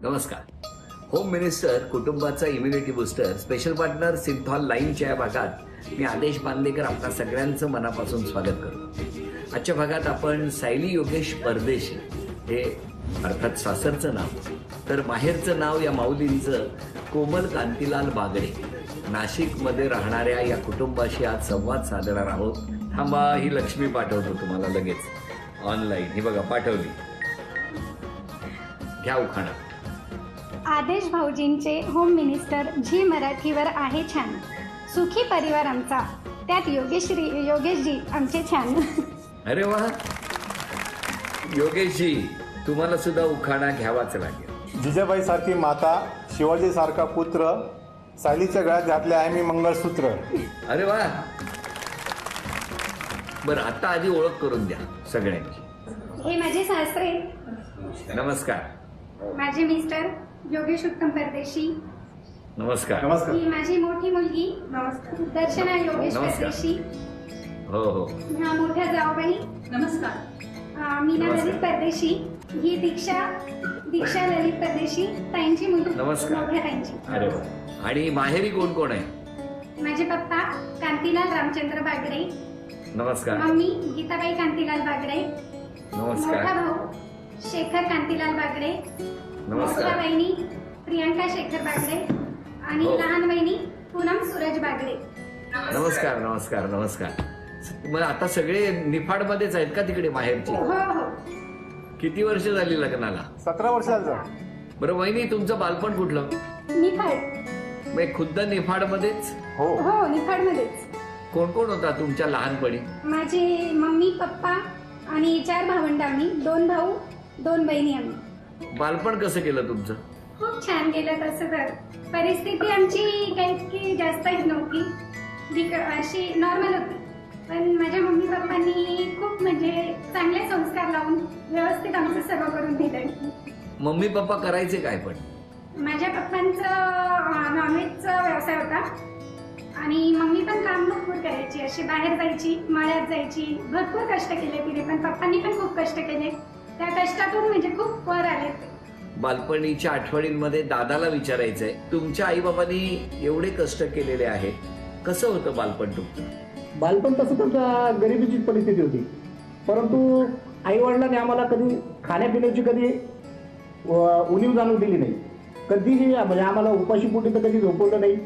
नमस्कार. Home minister कुटुंबाचा immunity booster special partner Cinthol लाईनच्या या भागात मी आदेश बांदेकर आपल्या सगळ्यांचं मनापासून स्वागत करतो. आजच्या भागात आपण सायली योगेश परदेशी हे अर्थात सासरचं नाव तर माहेरचं नाव या माऊलींचं कोमल कांतीलाल बागडे नाशिकमध्ये राहणाऱ्या या कुटुंबाशी आज संवाद साधणार आहोत. थांबा, ही लक्ष्मी पाठवतो तुम्हाला लगेच ऑनलाईन. ही बघा पाठवली, घ्या उखाणा. आदेश भाऊजींचे होम मिनिस्टर झी मराठीवर आहे छान. सुखी परिवार आमचा, त्यात योगेशजी आमचे छान. अरे वा योगेशजी, तुम्हाला सुद्धा उखाणा घ्यावाच लागेल. जिजाबाई सारखी माता, शिवाजी सारखा पुत्र, सायलीच्या गळ्यात घातले आहे मी मंगळसूत्र. अरे वा. बरं, आता आधी ओळख करून द्या सगळ्यांची. हे माझे सासरे, नमस्कार. माझे मिस्टर योगेश उत्तम परदेशी. नमस्कार. नमस्कार. ही माझी मोठी मुलगी दर्शना योगेश नमस्कार. परदेशी. हो हो, ह्या मोठ्या जाऊबाई नमस्कार. मीना ललित परदेशी. ही दीक्षा ललित परदेशी, ताईंची मुलगी, नमस्कार. मोठ्या ताईंची. अरे वा. आणि माहेरी कोण कोण आहे? माझे पप्पा कांतीलाल रामचंद्र बागडे, नमस्कार. मम्मी गीताबाई कांतीलाल बागडे, नमस्कार. मोठा भाऊ शेखर कांतीलाल बागडे, नमस्कार. मोठ्या बहिणी प्रियांका शेखर बागडे आणि हो. लहान बहिणी पूनम सूरज बागडे. नमस्कार नमस्कार नमस्कार. मग आता सगळे निफाडमध्येच आहेत का तिकडे माहेरची? हो हो. किती वर्ष झाली लग्नाला? 17 वर्षाचा. बरं वहिनी, तुमचं बालपण कुठलं? निफाड. मग खुद्द निफाडमध्येच? हो. हो, निफाडमध्येच. कोण कोण होता तुमच्या लहानपणी? माझे मम्मी पप्पा आणि 4 भावंड आम्ही, 2 भाऊ 2 बहिणी आम्ही. बालपण कसं केलं तुमचं? खूप छान गेलं. तसं तर परिस्थिती आमची काही इतकी जास्तच नव्हती, अशी नॉर्मल होती. पण माझ्या मम्मी पप्पांनी खूप म्हणजे चांगले संस्कार लावून व्यवस्थित आमचं सर्व करून दिलं. मम्मी पप्पा करायचे काय पण? माझ्या पप्पांचं नॉनव्हेजचा व्यवसाय होता आणि मम्मी पण काम भरपूर करायची. अशी बाहेर जायची, मळ्यात जायची, भरपूर कष्ट केले तिने. पण पप्पांनी पण खूप कष्ट केले. त्या कष्टातून म्हणजे खूप वर आले. बालपणीच्या आठवणींमध्ये दादाला विचारायचंय, तुमच्या आई बाबांनी एवढे कष्ट केलेले आहेत, कसं होतं बालपण तुमचं? बालपण तसं तर गरिबीचीच परिस्थिती होती, परंतु आई वडिलांनी आम्हाला कधी खाण्यापिण्याची कधी उणीव जाणून दिली नाही. कधीही म्हणजे आम्हाला उपाशीपोटी तर कधी झोपवलं नाही.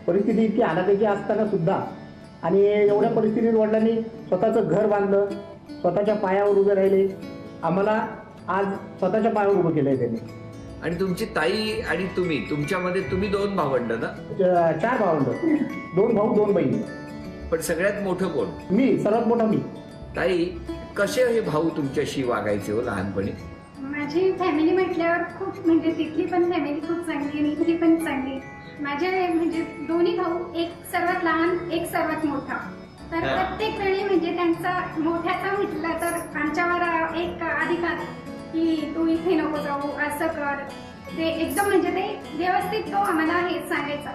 परिस्थिती इतकी हालाकीची असताना सुद्धा आणि एवढ्या परिस्थितीत वडिलांनी स्वतःचं घर बांधलं, स्वतःच्या पायावर उभे राहिले, आम्हाला आज स्वतःच्या पायावर उभं केलंय त्यांनी. आणि तुमची ताई आणि तुम्ही, तुमच्यामध्ये तुम्ही 2 भावंड ना? 4 भावंड, 2 भाऊ 2 बहिणी. पण सगळ्यात मोठं कोण? मी, सर्वात मोठा मी. ताई, कसे हे भाऊ तुमच्याशी वागायचे हो लहानपणी? माझी फॅमिली म्हटल्यावर खूप म्हणजे तिथली पण फॅमिली खूप चांगली आणि इथली पण चांगली. माझे म्हणजे दोन्ही भाऊ, एक सर्वात लहान, एक सर्वात मोठा. तर प्रत्येक वेळी म्हणजे त्यांचा मोठ्याचा म्हटलं तर आमच्यावर एक अधिकार की तू इथे नको जाऊ, असं कर, ते एकदम म्हणजे ते व्यवस्थित तो आम्हाला हे सांगायचा.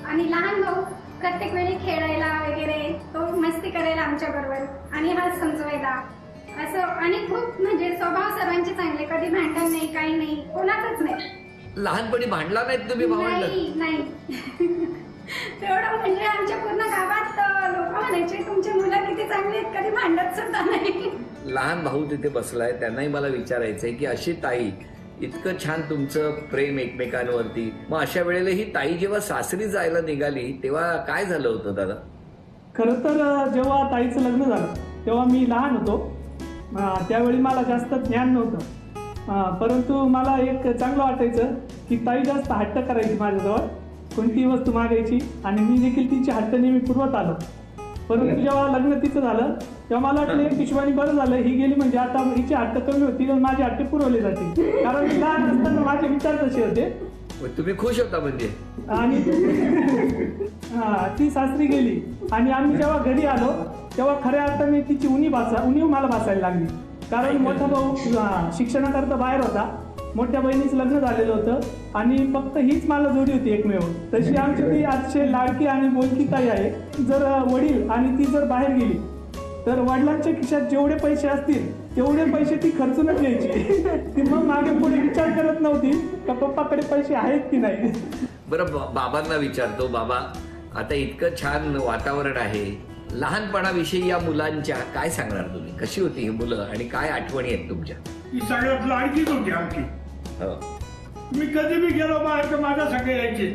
आणि लहान भाऊ प्रत्येक वेळी खेळायला वगैरे, तो मस्ती करायला आमच्या बरोबर आणि हा समजवायला असं. आणि खूप म्हणजे स्वभाव सर्वांचे चांगले, कधी भांडण नाही, काही नाही, कोणाचंच नाही. लहानपणी भांडला नाहीत तुम्ही भावंड? नाही. तेवढं म्हणजे आमच्या पूर्ण गावात लोक म्हणायचे तुमची मुलं किती चांगली आहेत, कधी भांडत सुद्धा नाही. लहान भाऊ तिथे बसलाय, त्यांनाही मला विचारायचंय की अशी ताई, इतकं छान तुमचं प्रेम एकमेकांवरती, मग अशा वेळेला ही ताई जेव्हा सासरी जायला निघाली तेव्हा काय झालं होतं दादा? खरं तर जेव्हा ताईचं लग्न झालं तेव्हा मी लहान होतो. त्यावेळी मला जास्त ज्ञान नव्हतं, परंतु मला एक चांगलं वाटायचं की ताई जास्त हट्ट करायची माझ्याजवळ, कोणतीही वस्तू मागायची आणि मी देखील तिची हट्ट नेहमी पुरवत आलो. परंतु जेव्हा लग्न तिचं झालं तेव्हा मला वाटलं एक हिशोबाने बरं झालं, ही गेली म्हणजे आता हिची हट्ट कमी होती आणि माझे हट्ट पुरवले जातील. कारण लहान असताना माझे विचार तसे होते. तुम्ही खुश होता म्हणजे? आणि ती सासरी गेली आणि आम्ही जेव्हा घरी आलो तेव्हा खऱ्या अर्थाने तिची उणीव मला भासायला लागली. कारण मोठा भाऊ शिक्षणाकरता बाहेर होता, मोठ्या बहिणीचं लग्न झालेलं होतं आणि फक्त हीच मला जोडी होती एकमेव. तशी आमची ती अतिशय लाडकी आणि बोलकी ताई आहे. जर वडील आणि ती जर बाहेर गेली तर वडिलांच्या खिशात जेवढे पैसे असतील तेवढे पैसे ती खर्चूनच घ्यायची. ती मग मागे पुढे विचार करत नव्हती का पप्पाकडे पैसे आहेत की नाही. बरं बाबांना विचारतो. बाबा, आता इतकं छान वातावरण आहे, लहानपणाविषयी या मुलांच्या काय सांगणार तुम्ही? कशी होती ही मुलं आणि काय आठवणी आहेत तुमच्या? ही सगळ्यात लाडकीच होती आमची. हो. मी कधी बी गेलो बाहेर तर माझ्या सगळे यायचे,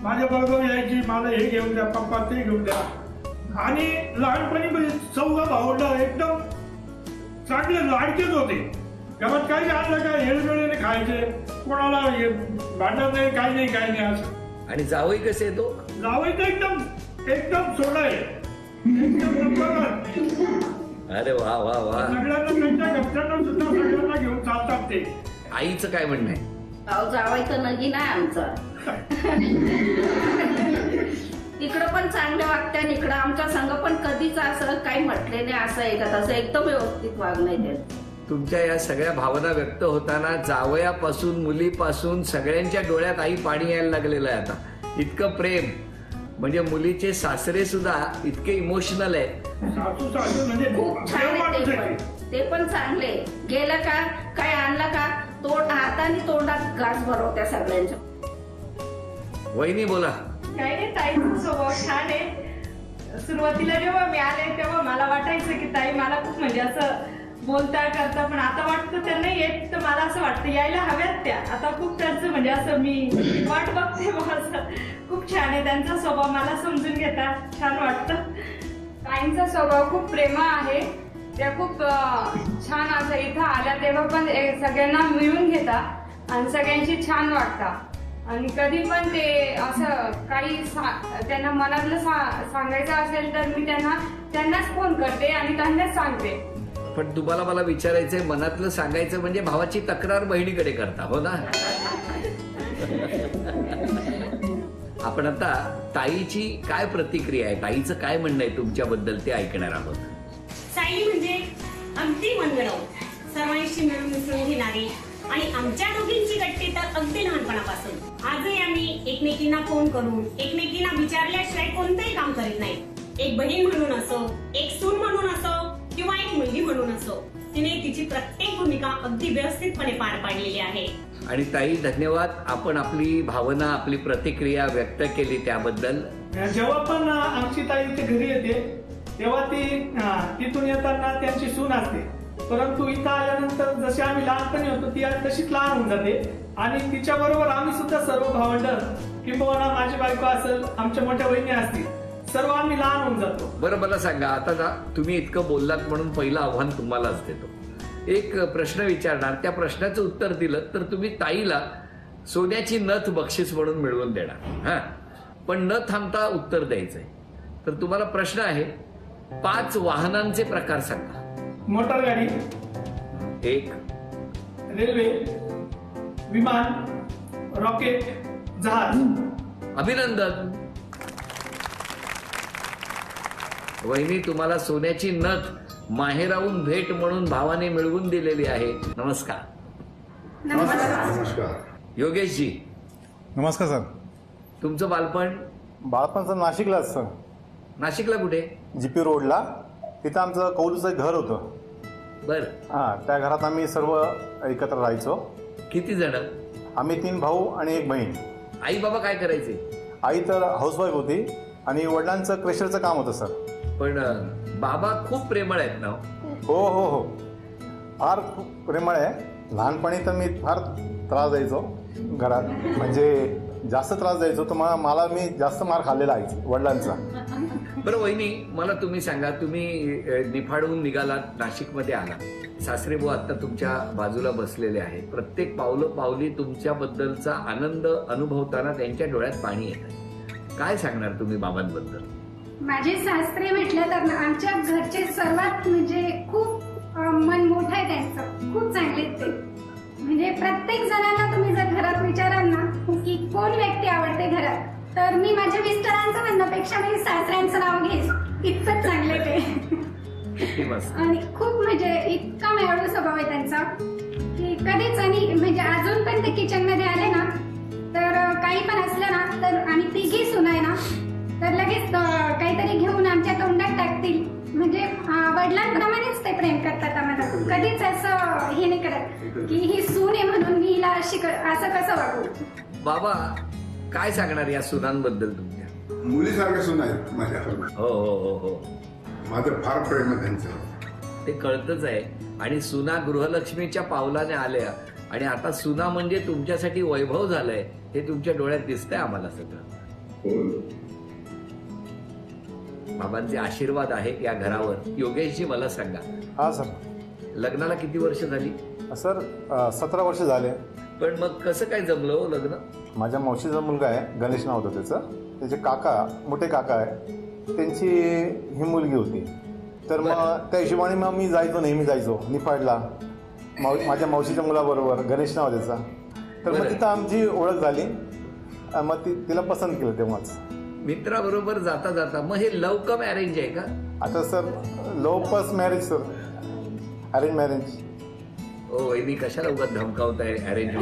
माझ्या बरोबर यायची, मला हे घेऊन द्या पप्पा, ते घेऊन द्या. आणि लहानपणी म्हणजे चौघा भावंड एकदम चांगले लाडकेच होते. घरात काही आणलं काय हेळमेळीने खायचे, कोणाला भांडण नाही, काही नाही, काही नाही असं. आणि जावई कसे येतो? जावई तर एकदम सोडा आहे, एकदम नंबर. अरे वा वा वा. सगळ्यांना त्यांच्या घरच्यांना सुद्धा सगळ्यांना घेऊन चालतात ते. आईचं काय म्हणणं आहे? जावायचं नगी नाही आमचं. इकडं पण चांगलं वागते आणि इकडं आमच्या संघ पण कधीच असं काही म्हटले नाही, असं येतात, असं एकदम व्यवस्थित वागणं आहे. तुमच्या या सगळ्या भावना व्यक्त होताना जावयापासून मुलीपासून सगळ्यांच्या डोळ्यात आई पाणी यायला लागलेलं आहे आता. इतकं प्रेम, म्हणजे मुलीचे सासरे सुद्धा इतके इमोशनल आहेत. सासू सासू म्हणजे खूप छान आहे ते पण चांगले. गेलं का काय आणलं का हाताने तोंडात घास भरवत्या सगळ्यांच्या. वहिनी बोला. काही नाही, ताईचा स्वभाव छान आहे. सुरुवातीला जेव्हा मी आले तेव्हा मला वाटायचं की ताई मला खूप म्हणजे असं बोलता करता, पण आता वाटतं त्यांना येत तर मला असं वाटतं यायला हव्यात त्या. आता खूप त्यांचं म्हणजे असं मी वाट बघते, असं खूप छान आहे त्यांचा स्वभाव, मला समजून घेतात, छान वाटतं. ताईंचा स्वभाव खूप प्रेमळ आहे. त्या खूप छान असं इथं आल्या तेव्हा पण सगळ्यांना मिळून घेतात आणि सगळ्यांशी छान वाटतात. आणि कधी पण ते असं काही त्यांना मनातलं सांगायचं असेल तर मी त्यांनाच फोन करते आणि त्यांनाच सांगते. पण तुम्हाला मला विचारायचंय, मनातलं सांगायचं म्हणजे भावाची तक्रार बहिणीकडे करता, हो ना? आपण आता ताईची काय प्रतिक्रिया आहे, ताईचं काय म्हणणं आहे तुमच्याबद्दल ते ऐकणार आहोत. सायली म्हणजे अगदी मनमिळावू, सर्वांशी मिळून मिसळून घेणारी आणि आमच्या दोघींची गट्टी तर अगदी लहानपणापासून. आजही आम्ही एकमेकींना फोन करून एकमेकींना विचारल्याशिवाय कोणतंही काम करीत नाही. एक बहीण म्हणून असो, एक सून म्हणून असो किंवा एक मुलगी म्हणून असो, तिने तिची प्रत्येक भूमिका अगदी व्यवस्थितपणे पार पाडलेली आहे. आणि ताई धन्यवाद, आपण आपली भावना, आपली प्रतिक्रिया व्यक्त केली त्याबद्दल. जेव्हा पण आमची ताई इथे घरी येते तेव्हा ती तिथून येताना त्यांची सून असते, परंतु इथं आल्यानंतर जशी आम्ही लहानपणी होतो ती तशीच लहान होऊन जाते. आणि तिच्या बरोबर आम्ही सुद्धा सर्व भावंड, किंबहुना माझी बायको असेल, आमच्या मोठ्या वहिनी असतील, सर्व आम्ही लहान होऊन जातो. बरं, मला सांगा आता, तुम्ही इतकं बोललात म्हणून पहिलं आव्हान तुम्हालाच देतो. एक प्रश्न विचारणार, त्या प्रश्नाचं उत्तर दिलं तर तुम्ही ताईला सोन्याची नथ बक्षीस म्हणून मिळवून देणार. हा, पण न थांबता उत्तर द्यायचंय. तर तुम्हाला प्रश्न आहे, 5 वाहनांचे प्रकार सांगा. मोटर गाडी, 1, रेल्वे, विमान, रॉकेट, जहाज. अभिनंदन. वहिनी, तुम्हाला सोन्याची नथ माहेराहून भेट म्हणून भावाने मिळवून दिलेली आहे. नमस्कार. नमस्कार. योगेशजी, नमस्कार सर. तुमचं बाळपण सर नाशिकलाच सर. नाशिकला कुठे? जीपी रोडला. तिथं आमचं कौलूचं एक घर होतं. बर. हां, त्या घरात आम्ही सर्व एकत्र राहायचो. किती जण? आम्ही 3 भाऊ आणि 1 बहीण. आई बाबा काय करायचे? आई तर हाऊसवाईफ होती आणि वडिलांचं क्रेशरचं काम होतं सर. पण बाबा खूप प्रेमळ आहेत ना? हो हो हो, फार खूप प्रेमळ आहे. लहानपणी तर मी फार त्रास द्यायचो घरात, म्हणजे जास्त त्रास द्यायचो. तर मला मी जास्त मार खाल्लेला आहे वडिलांचा. बरं वहिनी, मला तुम्ही सांगा, तुम्ही निफाडहून निघालात, नाशिकमध्ये आला, सासरेबू आता तुमच्या बाजूला बसलेले आहेत. प्रत्येक पावली तुमच्याबद्दलचा आनंद अनुभवताना त्यांच्या डोळ्यात पाणी येतं. काय सांगणार तुम्ही बाबांबद्दल? माझे सासरे म्हटलं तर ना, आमच्या घरचे सर्वात म्हणजे खूप मन मोठं आहे त्यांचं, खूप चांगले ते. म्हणजे प्रत्येक जणांना तुम्ही जर घरात विचाराल ना की कोण व्यक्ती आवडते घरात, तर मी माझ्या मिस्टरांचं म्हणण्यापेक्षा मी सासऱ्यांचं नाव घेईन, इतकंच चांगले ते. आणि खूप म्हणजे इतका मेळू स्वभाव आहे त्यांचा की कधीच, आणि म्हणजे अजून पण ते किचन मध्ये आले ना तर काही पण असलं ना तर आम्ही तिघी सुना आहे ना तर लगेच काहीतरी घेऊन आमच्या तोंडात टाकतील. म्हणजे वडिलांप्रमाणेच ते प्रेम करतात आम्हाला. कधीच असं हे नाही करत की ही सून आहे म्हणून मी हिला असं कसं वागू. बाबा काय सांगणार या सुनांबद्दल तुमच्या? मुलीसारख्या सून आहेत माझ्या. हो हो हो हो, माझं फार प्रेम आहे त्यांचं. ते कळतच आहे. आणि सुना गृहलक्ष्मीच्या पावलाने आल्या आणि आता सुना म्हणजे तुमच्यासाठी वैभव झालंय हे तुमच्या डोळ्यात दिसतंय आम्हाला सगळं. बाबांचे आशीर्वाद आहेत या घरावर. योगेशजी मला सांगा, हा सर. लग्नाला किती वर्ष झाली? सर 17 वर्ष झाले. पण मग कसं काय जमलं हो लग्न? माझ्या मावशीचा मुलगा आहे, गणेश नाव होतं त्याचं. त्याचे काका, मोठे काका आहे, त्यांची ही मुलगी होती. तर मग त्या हिशोबाने मग मी जायचो, नेहमी जायचो निफाडला माझ्या मावशीच्या मुलाबरोबर. गणेश नाव त्याचा. तर मग तिथं आमची ओळख झाली. मग तिला पसंत केलं तेव्हाच. मित्राबरोबर जाता जाता. मग हे लव्ह कम अरेंज आहे का? आता sir love plus marriage sir, arrange marriage. ओ वहिनी कशाला उगाच धमकावताय अरेंज?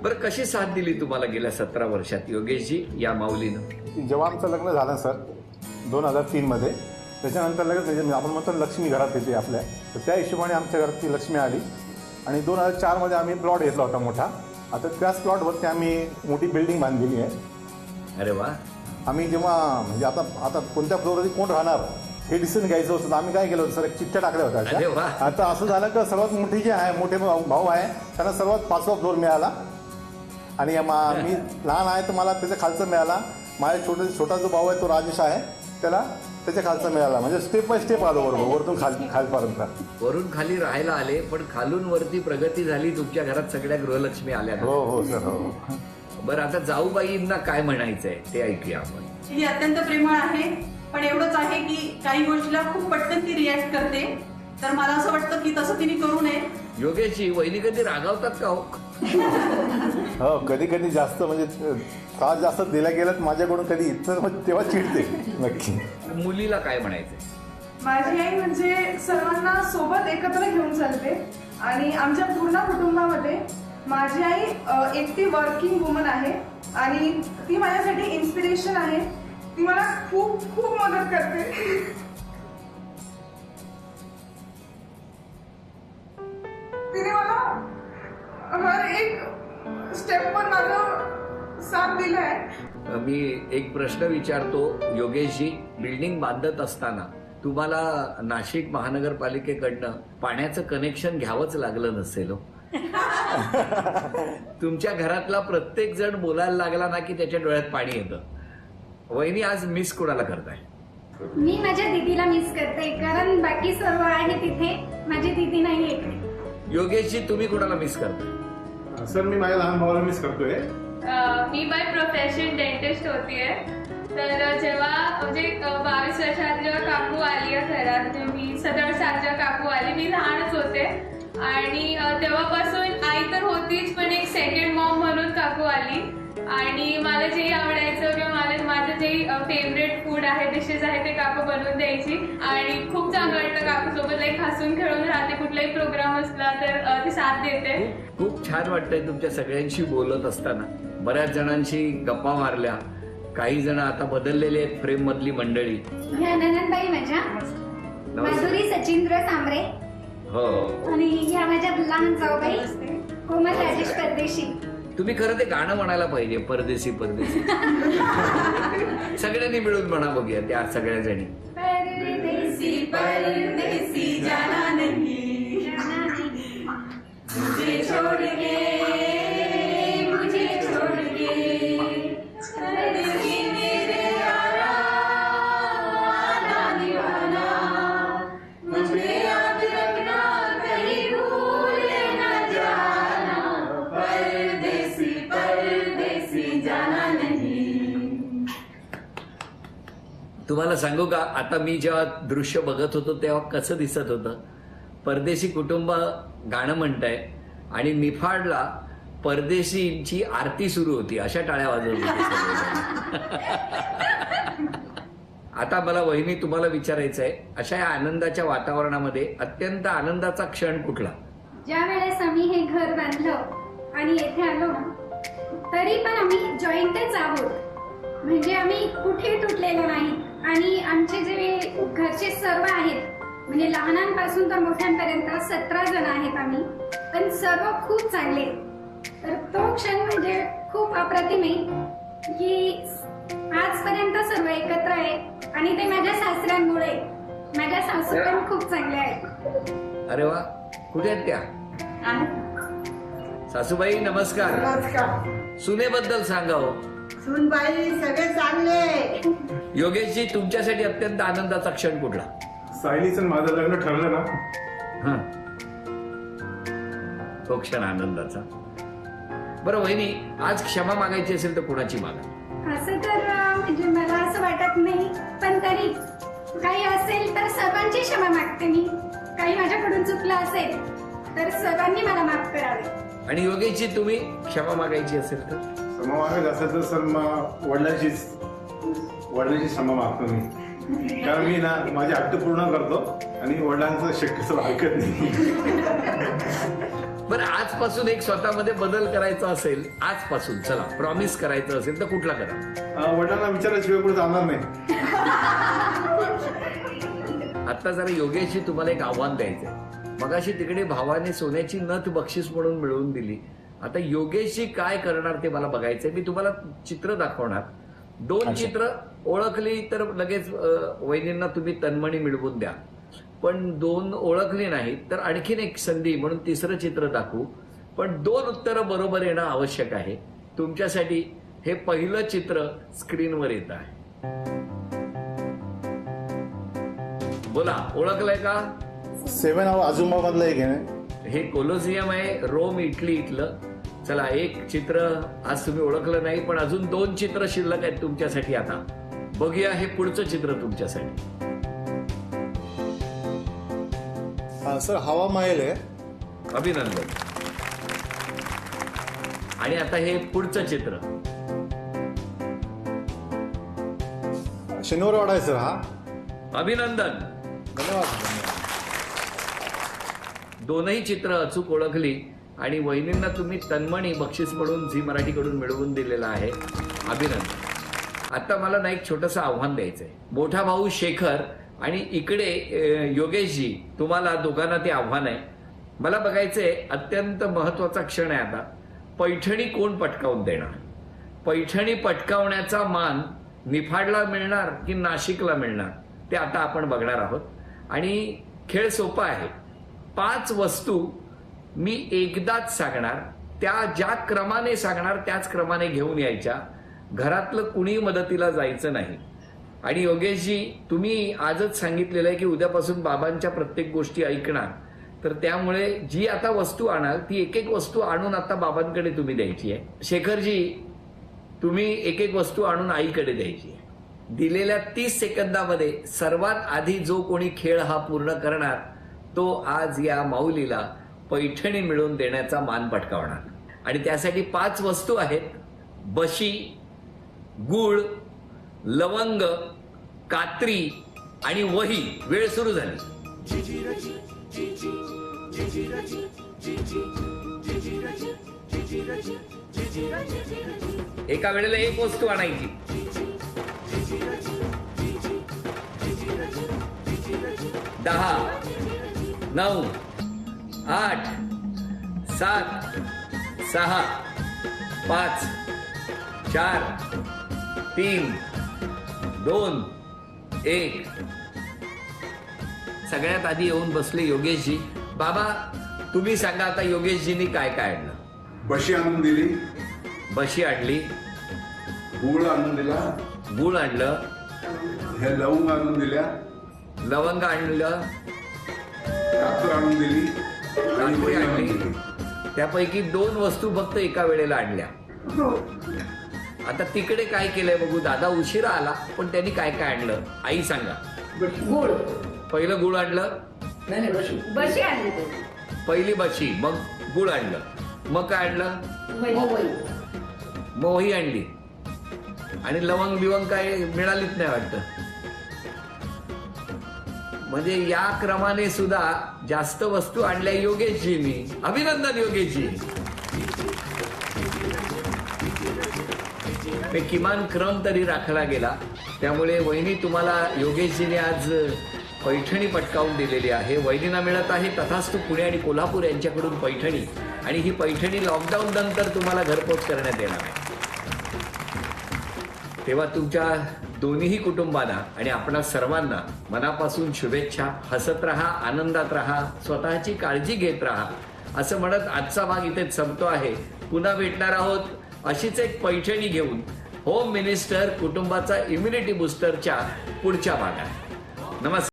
बरं कशी साथ दिली तुम्हाला गेल्या 17 वर्षात योगेशजी या माऊलीनं? जेव्हा आमचं लग्न झालं सर 2003 मध्ये, त्याच्यानंतर लगेच म्हणजे आपण म्हणतो लक्ष्मी घरात येते आपल्या, तर त्या हिशोबाने आमच्या घरात ती लक्ष्मी आली. आणि 2004 मध्ये आम्ही प्लॉट घेतला होता मोठा. आता त्याच प्लॉटवरती आम्ही मोठी बिल्डिंग बांधलेली आहे. अरे वा. आम्ही जेव्हा म्हणजे आता कोणत्या फ्लोअरवरती कोण राहणार हे डिसिजन घ्यायचं होतं, आम्ही काय केलं होतं सर, एक चिठ्ठ्या टाकल्या होत्या. आता असं झालं की सर्वात मोठी जे आहे, मोठे भाऊ आहे, त्यांना सर्वात 5वा फ्लोअर मिळाला. आणि मी लहान आहे तर मला त्याच्या खालचं मिळाला. माझ्या छोटा जो भाऊ आहे तो राजेश आहे, त्याला त्याच्या खालचा मिळाला. म्हणजे स्टेप बाय स्टेप आलो बरोबर वरतून खालपर्यंत. वरून खाली राहायला आले, पण खालून वरती प्रगती झाली. तुमच्या घरात सगळ्या गृहलक्ष्मी आल्या. हो हो सर हो. बरं आता जाऊबाईंना काय म्हणायचंय ते ऐकूया आपण. ती अत्यंत प्रेमळ आहे, पण एवढंच आहे की काही गोष्टीला खूप पटकन ती रिॲक्ट करते. तर मला असं वाटतं की तसं तिने करू नये. योगेशजी वहिनी कधी रागावतात का हो? हो कधी कधी जास्त म्हणजे त्रास जास्त दिला गेला माझ्याकडून कधी, तेव्हा चिडते नक्की. मुलीला काय म्हणायचंय? माझी आई म्हणजे सर्वांना सोबत एकत्र घेऊन चालते. आणि आमच्या पूर्ण कुटुंबामध्ये माझी आई एकटी वर्किंग वुमन आहे आणि ती माझ्यासाठी इन्स्पिरेशन आहे. ती मला खूप खूप मदत करते. तिने मला हर एक स्टेपवर माझं साथ दिलाय. मी एक प्रश्न विचारतो योगेशजी. बिल्डिंग बांधत असताना तुम्हाला नाशिक महानगरपालिकेकडनं पाण्याचं कनेक्शन घ्यावंच लागलं नसेल हो? तुमच्या घरातला प्रत्येक जण बोलायला लागला ना की त्याच्या डोळ्यात पाणी येतं. वहिनी आज मिस कोणाला करताय? मी माझ्या दीदीला मिस करते, कारण बाकी सर्व आहे तिथे, माझी दीदी नाही इकडे. योगेशजी तुम्ही कोणाला मिस करताय? सर मी माझ्या लहान भावाला मिस करतोय. मी बाय प्रोफेशन डेंटिस्ट होतीये. तर जेव्हा म्हणजे 22 वर्षात जेव्हा काकू आली घरात, म्हणजे मी 17 सालच्या काकू आली, मी लहानच होते. आणि तेव्हापासून आई तर होतीच, पण एक सेकंड मॉम म्हणून काकू आली. आणि मला जे आवडायचं किंवा माझं जे फेवरेट फूड आहे, डिशेस आहे, ते काकू बनवून द्यायची. आणि खूप चांगलं वाटतं काकूसोबत, लाईक हसून खेळून राहते. कुठलाही प्रोग्राम असला तर ती साथ देते. खूप छान वाटतंय तुमच्या सगळ्यांशी बोलत असताना. बऱ्याच जणांशी गप्पा मारल्या. काही जण आता बदललेले आहेत फ्रेम मधली मंडळी. ह्या नंदनबाई माझ्या, माधुरी सचिंद्र सांबरे. हो. आणि ह्या माझ्या लहान जाऊबाई कोमल राजेश परदेशी. तुम्ही खरं ते गाणं म्हणायला पाहिजे, परदेशी परदेशी. सगळ्यांनी मिळून म्हणा बघूया त्या सगळ्या जणी. परदेसी परदेसी जाना नहीं, मुझे छोड़ के, मुझे छोड़ के, परदेसी मेरे यारा, आना दीवाना, मुझे याद रखना, कहीं भूल न जाना, परदेसी परदेसी जाना नहीं. तुम्हाला सांगू का, आता मी जेव्हा दृश्य बघत होतो तेव्हा कसं दिसत होतं. परदेशी कुटुंब गाणं म्हणताय आणि निफाडला परदेशींची आरती सुरू होती, अशा टाळ्या वाजवत होती. आता मला वहिनी तुम्हाला विचारायचं आहे, अशा या आनंदाच्या वातावरणामध्ये अत्यंत आनंदाचा क्षण कुठला? ज्या वेळेस आम्ही हे घर बांधलं आणि येथे आलो ना, तरी पण आम्ही जॉईंटच आहोत. म्हणजे आम्ही कुठेही तुटलेलो नाही आणि आमचे जे घरचे सर्व आहेत म्हणजे लहानांपासून तर मोठ्यांपर्यंत 17 जण आहेत आम्ही, पण सर्व खूप चांगले. तर तो क्षण म्हणजे खूप अप्रतिम आहे की आजपर्यंत सर्व एकत्र आहे आणि ते माझ्या सासऱ्यांमुळे. माझ्या सासू पण खूप चांगल्या आहेत. अरे वा, कुठे आहेत त्या? सासूबाई नमस्कार. सुनेबद्दल सांगा हो. सुनबाई सगळे चांगले. योगेशजी, तुमच्यासाठी अत्यंत आनंदाचा क्षण कुठला? सायलीचं माझं लग्न ठरलं ना, हा, तो क्षण आनंदाचा. बरं वहिनी, आज क्षमा मागायची असेल तर कुणाची मागा? असं तर म्हणजे मला असं वाटत नाही, पण तरी काही असेल तर सर्वांची क्षमा मागते मी. काही माझ्याकडून चुकलं असेल तर सर्वांनी मला माफ करावे. आणि योगेशजी, तुम्ही क्षमा मागायची असेल तर? क्षमा मागायचं असेल तर सर मग वडिलांची क्षमा मागतो मी. कारण मी ना माझे हट्ट पूर्ण करतो आणि वडिलांचं शक्यतो ऐकत नाही. बरं, आजपासून एक स्वतःमध्ये बदल करायचा असेल, आजपासून चला प्रॉमिस करायचं असेल तर कुठला करा? वडिलांना विचारल्याशिवाय पुढे जाणार नाही. आता जरा योगेशजी तुम्हाला एक आव्हान द्यायचंय. मगाशी तिकडे भावाने सोन्याची नथ बक्षीस म्हणून मिळवून दिली. आता योगेशजी काय करणार ते मला बघायचंय. मी तुम्हाला चित्र दाखवणार. 2 चित्र ओळखली तर लगेच वहिनींना तुम्ही तन्मणी मिळवून द्या. पण 2 ओळखली नाही तर आणखीन एक संधी म्हणून 3रं चित्र दाखवू. पण 2 उत्तरं बरोबर येणं आवश्यक आहे. तुमच्यासाठी हे पहिलं चित्र स्क्रीनवर येत आहे. बोला, ओळखलंय का? 7 आजूबाजूला एक आहे. हे कोलोसियम आहे, रोम, इटली इथलं. चला, एक चित्र आज तुम्ही ओळखलं नाही, पण अजून 2 चित्र शिल्लक आहेत तुमच्यासाठी. आता बघूया हे पुढचं चित्र तुमच्यासाठी. सर हवा महल आहे. अभिनंदन. आणि आता हे पुढचं चित्र. शनिवारवाडा आहे सर हा. अभिनंदन. धन्यवाद. दोनही चित्र अचूक ओळखली आणि वहिनींना तुम्ही तन्मणी बक्षीस म्हणून झी मराठीकडून मिळवून दिलेला आहे. अभिनंदन. आता मला ना एक छोटंसं आव्हान द्यायचंय. मोठा भाऊ शेखर आणि इकडे योगेशजी, तुम्हाला दोघांना ते आव्हान आहे. मला बघायचंय, अत्यंत महत्वाचा क्षण आहे आता. पैठणी कोण पटकावून देणार? पैठणी पटकावण्याचा मान निफाडला मिळणार की नाशिकला मिळणार ते आता आपण बघणार आहोत. आणि खेळ सोपा आहे. 5 वस्तू मी एकदाच सांगणार, त्या ज्या क्रमाने सांगणार त्याच क्रमाने घेऊन यायच्या. घरातलं कुणी मदतीला जायचं नाही. आणि योगेशजी, तुम्ही आजच सांगितलेलं आहे की उद्यापासून बाबांच्या प्रत्येक गोष्टी ऐकणार. तर त्यामुळे जी आता वस्तू आणाल ती एक वस्तू आणून आता बाबांकडे तुम्ही द्यायची आहे. शेखरजी, तुम्ही एक वस्तू आणून आईकडे द्यायची आहे. दिलेल्या 30 सेकंदामध्ये सर्वात आधी जो कोणी खेळ हा पूर्ण करणार तो आज या माऊलीला पैठणी मिळवून देण्याचा मान पटकावणार. आणि त्यासाठी 5 वस्तू आहेत: बशी, गूळ, लवंग, कात्री आणि वही. वेळ सुरू झाली. एका वेळेला एक वस्तू आणायची. दहा, 9, 8, 7, 6, 5, 4, 3, 2, 1. सगळ्यात आधी येऊन बसले योगेशजी. बाबा, तुम्ही सांगा आता योगेशजींनी काय काय आणलं? बशी आणून दिली. बशी आणली. गूळ आणून दिला. गूळ आणलं. हे लवंग आणून दिल्या. लवंग आणलं. कापूर आणून दिली. कात्री आणली. त्यापैकी 2 वस्तू फक्त एका वेळेला आणल्या. आता तिकडे काय केलंय बघू. दादा उशिरा आला, पण त्यांनी काय काय आणलं आई सांगा. गुळ. पहिलं गुळ आणलं. बशी आणली. पहिली बशी, मग गुळ आणलं, मग काय आणलं? मोही आणली. आणि लवंग बिवंग काय मिळालीच नाही वाटतं. म्हणजे या क्रमाने सुद्धा जास्त वस्तू आणल्या योगेशजींनी. अभिनंदन योगेशजी. पण किमान क्रम तरी राखला गेला. त्यामुळे वहिनी तुम्हाला योगेशजीने आज पैठणी पटकावून दिलेली आहे. वहिनींना मिळत आहे तथास्तु पुणे आणि कोल्हापूर यांच्याकडून पैठणी, आणि ही पैठणी लॉकडाऊन नंतर तुम्हाला घरपोच करण्यात येणार आहे. तेव्हा तुमच्या दोन्ही कुटुंबांना आणि आपणा सर्वांना मनापासून शुभेच्छा. हसत राहा, आनंदात राहा, स्वतःची काळजी घेत राहा असं म्हणत आजचा भाग इथेच संपतो आहे. पुन्हा भेटणार आहोत अशीच एक पैठणी घेऊन होम मिनिस्टर कुटुंबाचा इम्युनिटी बुस्टरच्या पुढच्या भागात. नमस्कार.